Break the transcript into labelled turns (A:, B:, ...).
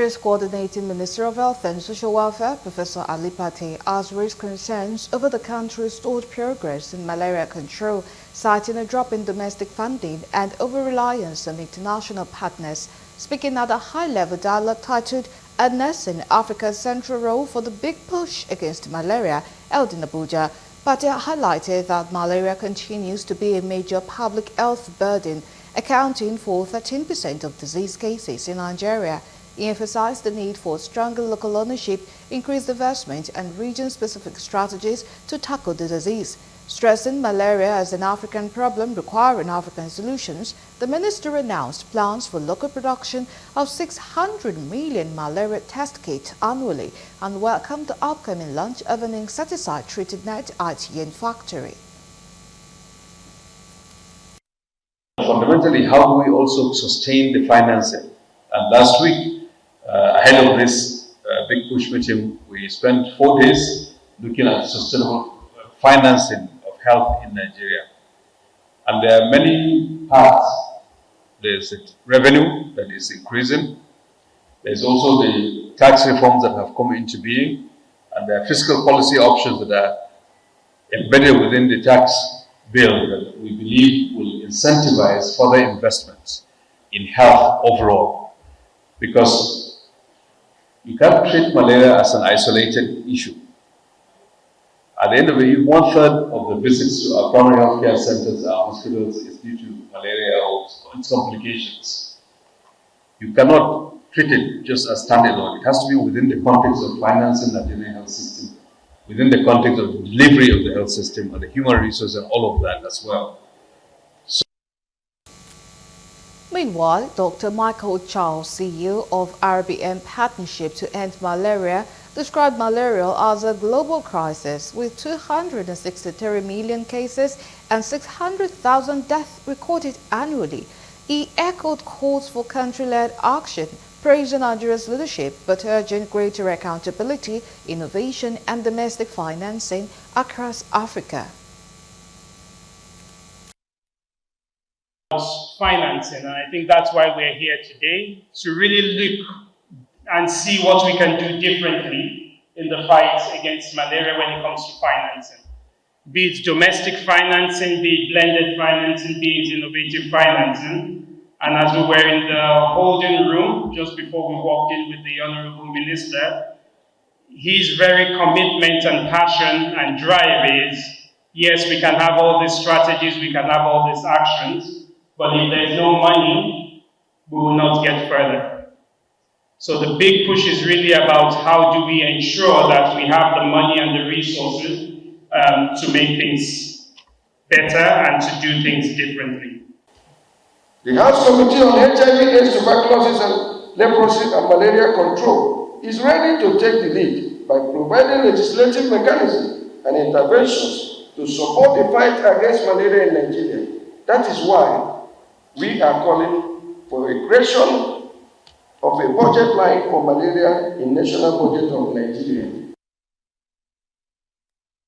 A: Nigeria's Coordinating Minister of Health and Social Welfare, Professor Ali Pate, has raised concerns over the country's stalled progress in malaria control, citing a drop in domestic funding and over-reliance on international partners. Speaking at a high-level dialogue titled "Harnessing Africa's Central Role for the Big Push Against Malaria" held in Abuja, Pate highlighted that malaria continues to be a major public health burden, accounting for 13% of disease cases in Nigeria. He emphasized the need for stronger local ownership, increased investment, and region-specific strategies to tackle the disease. Stressing malaria as an African problem requiring African solutions, the minister announced plans for local production of 600 million malaria test kits annually and welcomed the upcoming launch of an insecticide-treated net at Yen factory.
B: Fundamentally, how do we also sustain the financing? And last week, ahead of this big push meeting, we spent 4 days looking at sustainable financing of health in Nigeria. And there are many parts. There's the revenue that is increasing. There's also the tax reforms that have come into being. And there are fiscal policy options that are embedded within the tax bill that we believe will incentivize further investments in health overall. Because you can't treat malaria as an isolated issue. At the end of the day, 1/3 of the visits to our primary healthcare centers and hospitals is due to malaria or its complications. You cannot treat it just as standalone. It has to be within the context of financing the Nigerian health system, within the context of the delivery of the health system and the human resources and all of that as well.
A: Meanwhile, Dr. Michael Charles, CEO of RBM Partnership to End Malaria, described malaria as a global crisis with 263 million cases and 600,000 deaths recorded annually. He echoed calls for country-led action, praising Nigeria's leadership but urging greater accountability, innovation and domestic financing across Africa.
C: Financing, and I think that's why we're here today, to really look and see what we can do differently in the fight against malaria when it comes to financing. Be it domestic financing, be it blended financing, be it innovative financing. And as we were in the holding room just before we walked in with the Honorable Minister, his very commitment and passion and drive is, yes, we can have all these strategies, we can have all these actions, but if there's no money, we will not get further. So the big push is really about how do we ensure that we have the money and the resources to make things better and to do things differently.
D: The House Committee on HIV, AIDS, Tuberculosis, and Leprosy and Malaria Control is ready to take the lead by providing legislative mechanisms and interventions to support the fight against malaria in Nigeria. That is why we are calling for a creation of a budget line for malaria in national budget of Nigeria.